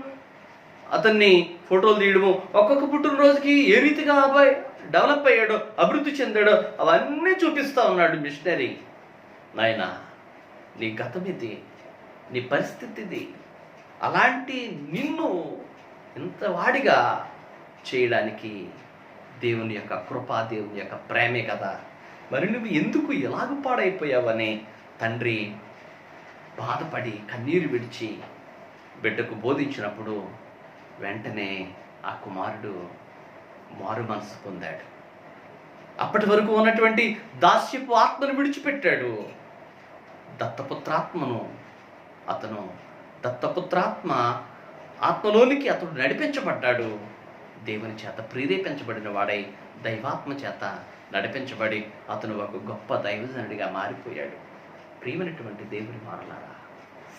అతన్ని ఫోటోలు తీయడము, ఒక్కొక్క పుట్టినరోజుకి ఏ రీతిగా అబ్బాయి డెవలప్ అయ్యాడో, అభివృద్ధి చెందాడో అవన్నీ చూపిస్తూ ఉన్నాడు మిషనరీ. నాయనా, నీ గతం ఇది, నీ పరిస్థితి ఇది, అలాంటి నిన్ను ఇంత వాడిగా చేయడానికి దేవుని యొక్క కృప, దేవుని యొక్క ప్రేమే కదా. మరి నువ్వు ఎందుకు ఎలాగ పాడైపోయావని తండ్రి బాధపడి కన్నీరు విడిచి బిడ్డకు బోధించినప్పుడు వెంటనే ఆ కుమారుడు మారు మనసు పొందాడు. అప్పటి వరకు ఉన్నటువంటి దాస్యపు ఆత్మను విడిచిపెట్టాడు. ఆత్మలోనికి అతడు నడిపించబడ్డాడు. దేవుని చేత ప్రేరేపించబడిన వాడై దైవాత్మ చేత నడిపించబడి అతను ఒక గొప్ప దైవజనుడిగా మారిపోయాడు. ప్రియమైనటువంటి దేవుని మాటలారా,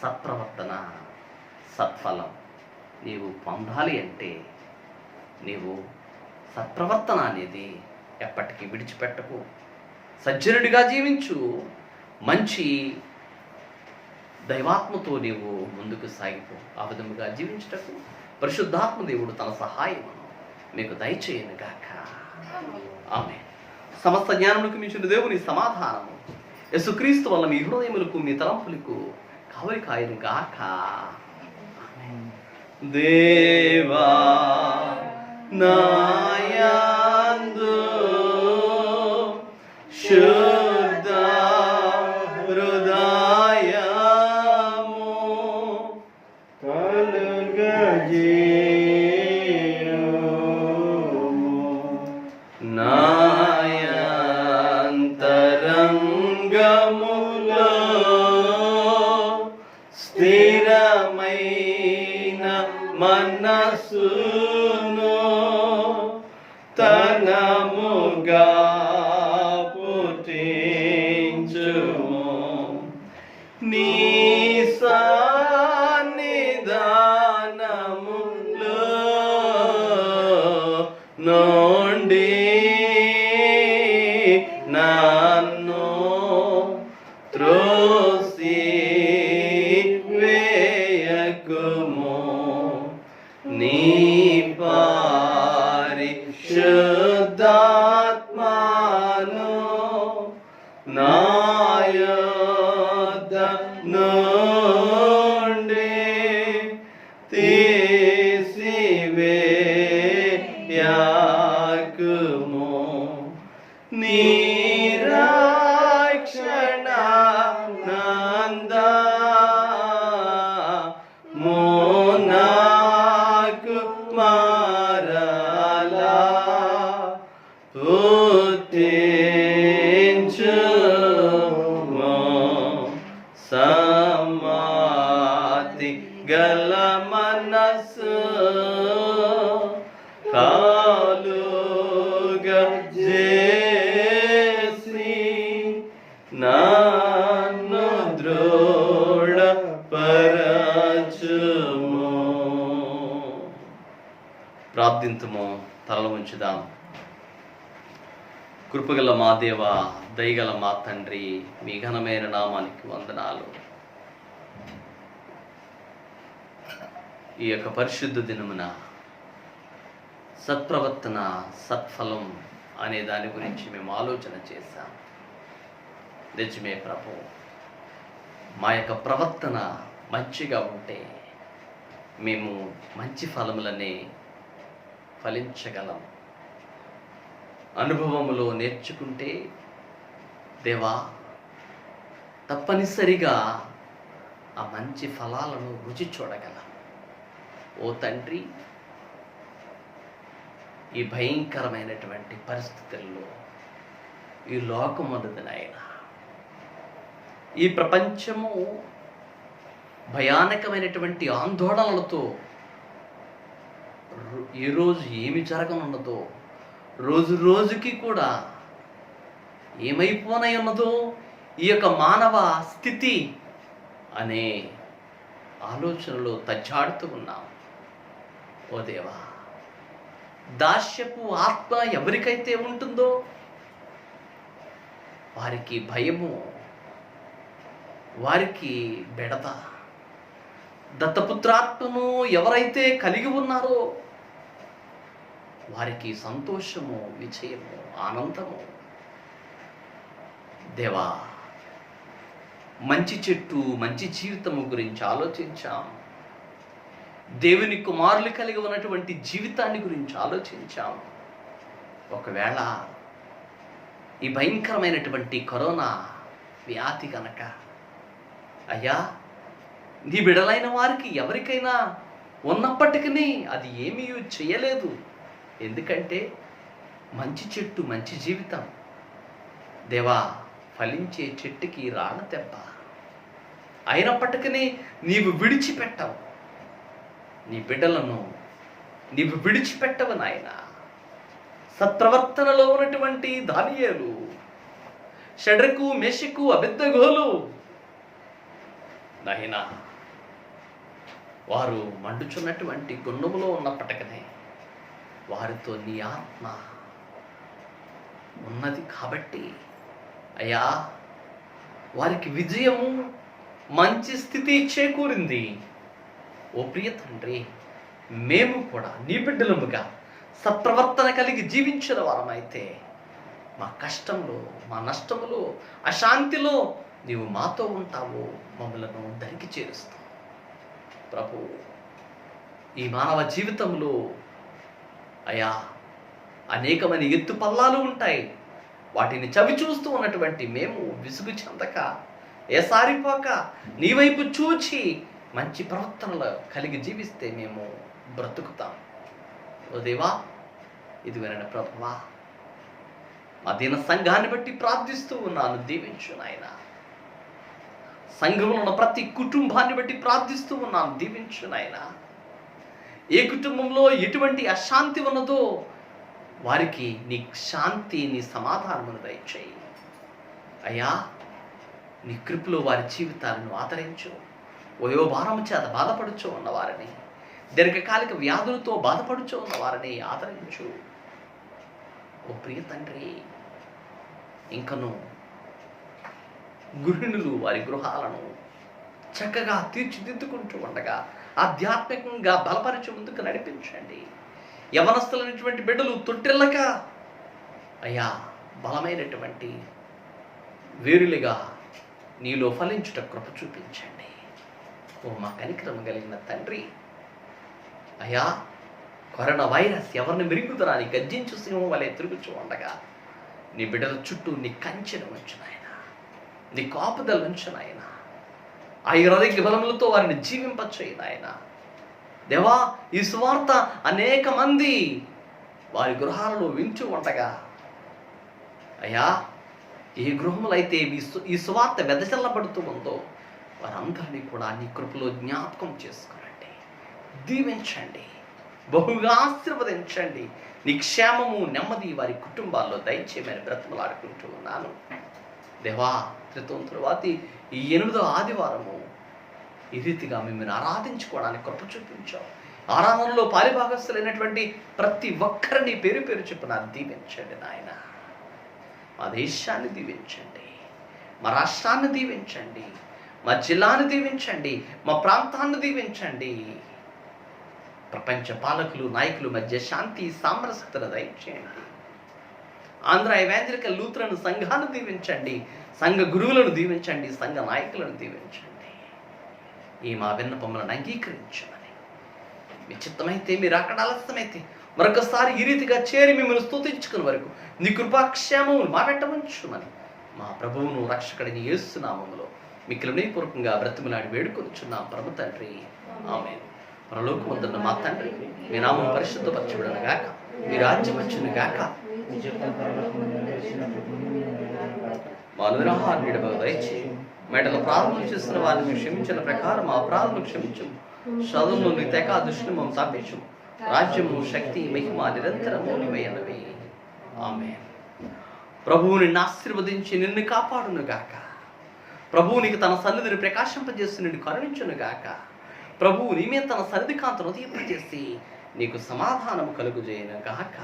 సత్ప్రవర్తన, సత్ఫలం నీవు పొందాలి అంటే నీవు సత్ప్రవర్తన అనేది ఎప్పటికీ విడిచిపెట్టకు. సజ్జనుడిగా జీవించు. మంచి దైవాత్మతో నీవు ముందుకు సాగిపో. ఆ విధముగా జీవించుటకు పరిశుద్ధాత్మ దేవుడు తన సహాయమును మీకు దయచేయను గాక. ఆమేన్. సమస్త జ్ఞానములకు మించిన దేవుని సమాధానము యేసుక్రీస్తు వల్ల మీ హృదయములకు, మీ తలంపులకు కావలి కాయను గాక. దేవా నాయందు శుద్ధ హృదయము కలుగజేయుము, నాయంతరంగములో స్థిరమైన మనసును తనముగా పుట్టించుము. నీ సన్నిధానములో నుండి నన్ను త్రోసి వేయకుము. నీ పరిశుద్ధాత్మను నా యొద్ద నుండి తీసివేయకుము. నీ రక్షణ నందము నాకు మరలా పుట్టించుము. సమాధి గల మనసు కలుగజేసి నన్ను దృఢపరచుము. ప్రార్థింతుము, తలలు ఉంచుదాం. కృపగల మా దేవ, దయగల మా తండ్రి, మీ ఘనమైన నామానికి వందనాలు. ఈ యొక్క పరిశుద్ధ దినమున సత్ప్రవర్తన, సత్ఫలం అనే దాని గురించి మేము ఆలోచన చేశాం. నిజమే ప్రభు, మా యొక్క ప్రవర్తన మంచిగా ఉంటే మేము మంచి ఫలములనే ఫలించగలం. అనుభవములో నేర్చుకుంటే దేవా తప్పనిసరిగా ఆ మంచి ఫలాలను రుచి చూడగలం. ఓ తండ్రి, ఈ భయంకరమైనటువంటి పరిస్థితుల్లో ఈ లోకమున్నది నాయన, ఈ ప్రపంచము భయానకమైనటువంటి ఆందోళనలతో ఈరోజు ఏమి జరగనున్నదో, రోజు రోజుకి కూడా ఏమైపోనై ఉన్నదో ఈ యొక్క మానవ స్థితి అనే ఆలోచనలో తచ్చాడుతూ ఉన్నాం. ఓ దేవా, దాస్యపు ఆత్మ ఎవరికైతే ఉంటుందో వారికి భయము, వారికి బెడద. దత్తపుత్రాత్మను ఎవరైతే కలిగి ఉన్నారో వారికి సంతోషము, విజయము, ఆనందము. దేవా, మంచి చెట్టు, మంచి జీవితము గురించి ఆలోచించాం. దేవుని కుమారులు కలిగి ఉన్నటువంటి జీవితాన్ని గురించి ఆలోచించాం. ఒకవేళ ఈ భయంకరమైనటువంటి కరోనా వ్యాధి కనుక అయ్యా నీ బిడలైన వారికి ఎవరికైనా ఉన్నప్పటికీ అది ఏమీ చేయలేదు. ఎందుకంటే మంచి చెట్టు మంచి జీవితం, దేవా ఫలించే చెట్టుకి రాళ్ళ దెబ్బ. అయినప్పటికీ నీవు విడిచిపెట్టవు, నీ బిడ్డలను నీవు విడిచిపెట్టవు నాయన. సత్ప్రవర్తనలో ఉన్నటువంటి దానియేలు, షడ్రకు మెషకు అబేద్నెగోలు నాయనా, వారు మండుచున్నటువంటి గుండములో ఉన్నప్పటికనే వారితో నీ ఆత్మ ఉన్నది కాబట్టి అయ్యా వారికి విజయము మంచి స్థితి చేకూరింది. ఓ ప్రియ తండ్రి, మేము కూడా నీ బిడ్డలముగా సత్ప్రవర్తన కలిగి జీవించిన వారమైతే మా కష్టంలో, మా నష్టములో, అశాంతిలో నీవు మాతో ఉంటావు, మమ్మలను దరికి చేరుస్తావు. ప్రభు, ఈ మానవ జీవితంలో అయా అనేకమైన ఎత్తు పల్లాలు ఉంటాయి. వాటిని చవి చూస్తూ ఉన్నటువంటి మేము విసుగు చెందక, ఏసారిపోక నీ వైపు చూచి మంచి ప్రవర్తనలు కలిగి జీవిస్తే మేము బ్రతుకుతాం. ఓ దేవా, ఇదిగోనైనా ప్రభువా, మా దీన సంఘాన్ని బట్టి ప్రార్థిస్తూ ఉన్నాను, దీవించు నాయన. సంఘంలో ఉన్న ప్రతి కుటుంబాన్ని బట్టి ప్రార్థిస్తూ ఉన్నాను, దీవించు నాయన. ఏ కుటుంబంలో ఎటువంటి అశాంతి ఉన్నదో వారికి నీ శాంతి, నీ సమాధానమును దయచేయి అయ్యా. నీ కృపలో వారి జీవితాలను ఆదరించు. వయోభారము చేత బాధపడుచు ఉన్న వారిని, దీర్ఘకాలిక వ్యాధులతో బాధపడుచు ఉన్న వారిని ఆదరించు. ఓ ప్రియ తండ్రి, ఇంకను గృహిణులు వారి గృహాలను చక్కగా తీర్చిదిద్దుకుంటూ ఉండగా ఆధ్యాత్మికంగా బలపరిచి ముందుకు నడిపించండి. యవనస్తులైనటువంటి బిడ్డలు తొట్టిల్లక అయ్యా బలమైనటువంటి వేరులుగా నీలో ఫలించుట కృప చూపించండి. ఓ మా కనికరం కలిగిన తండ్రి, అయ్యా కరోనా వైరస్ ఎవరిని మిరుగుదరాని గర్జించు సింహం వలె తిరుగుచూ ఉండగా నీ బిడ్డల చుట్టూ నీ కంచెను ఉంచు నాయన, నీ కాపుదల ఉంచు నాయన. ఆయుర్వేదిక బలములతో వారిని జీవింపచేయి నాయన. దేవా, ఈ సువార్త అనేక మంది వారి గృహాలలో వింటూ ఉండగా అయ్యా ఏ గృహములు అయితే ఈ సువార్త వెదజల్లబడుతూ ఉందో వారందరినీ కూడా నీ కృపలో జ్ఞాపకం చేసుకోనండి, దీవించండి, బహుగా ఆశీర్వదించండి. నీ క్షేమము నెమ్మది వారి కుటుంబాల్లో దయచేయమని బ్రతిమలాడుకుంటూ ఉన్నాను. దేవా, త్రితోంతరువాతి ఈ 8వ ఆదివారము ఈ రీతిగా మిమ్మల్ని ఆరాధించుకోవడానికి కృప చూపించావు. ఆరాధనలో పాలిభాగస్తులైనటువంటి ప్రతి ఒక్కరిని పేరు పేరు చొప్పున దీవించండి నాయన. మా దేశాన్ని దీవించండి, మా రాష్ట్రాన్ని దీవించండి, మా జిల్లాను దీవించండి, మా ప్రాంతాన్ని దీవించండి. ప్రపంచ పాలకులు నాయకుల మధ్య శాంతి సామరస్యతను దయచేయండి. ఆంధ్ర ఎవాంజలికల్ లూథరన్ సంఘాన్ని దీవించండి, సంఘ గురువులను దీవించండి, సంఘ నాయకులను దీవించండి. ఈ మా విన్నపములను అంగీకరించమని, మీ చిత్తమైతే, మీరు అక్కడ ఆలస్యమైతే మరొకసారి ఈ రీతిగా చేరి మిమ్మల్ని స్తుతించుకునే వరకు నీ కృపాక్షేమములు మా వెంట ఉంచుమని మా ప్రభువును రక్షకుడిని యేసు నామములో మీకు హృదయపూర్వకంగా బ్రతిమలాడి వేడుకొనుచున్నాం పరమ తండ్రి, ఆమేన్. పరలోకమందున్న మా తండ్రి, మీ నామం పరిశుద్ధపరచబడును గాక, మీ రాజ్యం వచ్చును గాక, మా అనుగ్రహాన్ని దయచేయి. మెడల ప్రార్థన చేస్తున్న వారిని క్షమించిన ప్రకారం మా ప్రార్థన క్షమించు. చదువును నీ తెక దృష్టిని మమ్మల్ని తప్పించు. రాజ్యము, శక్తి, మహిమ నిరంతరము నీవైనవి, ఆమేన్. ప్రభువు నిన్ను ఆశీర్వదించి నిన్ను కాపాడును గాక. ప్రభువు నీకు తన సన్నిధిని ప్రకాశింపజేసి నిన్ను కరుణించును గాక. ప్రభువు నీ మీద తన సన్నిధి కాంతిని ఉదయింపజేసి నీకు సమాధానము కలుగుజేయును గాక.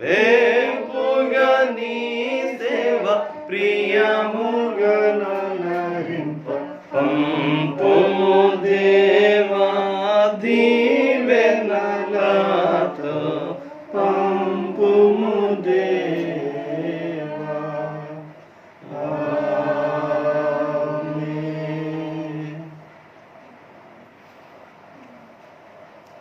వేపుగా నీ సేవ ప్రియము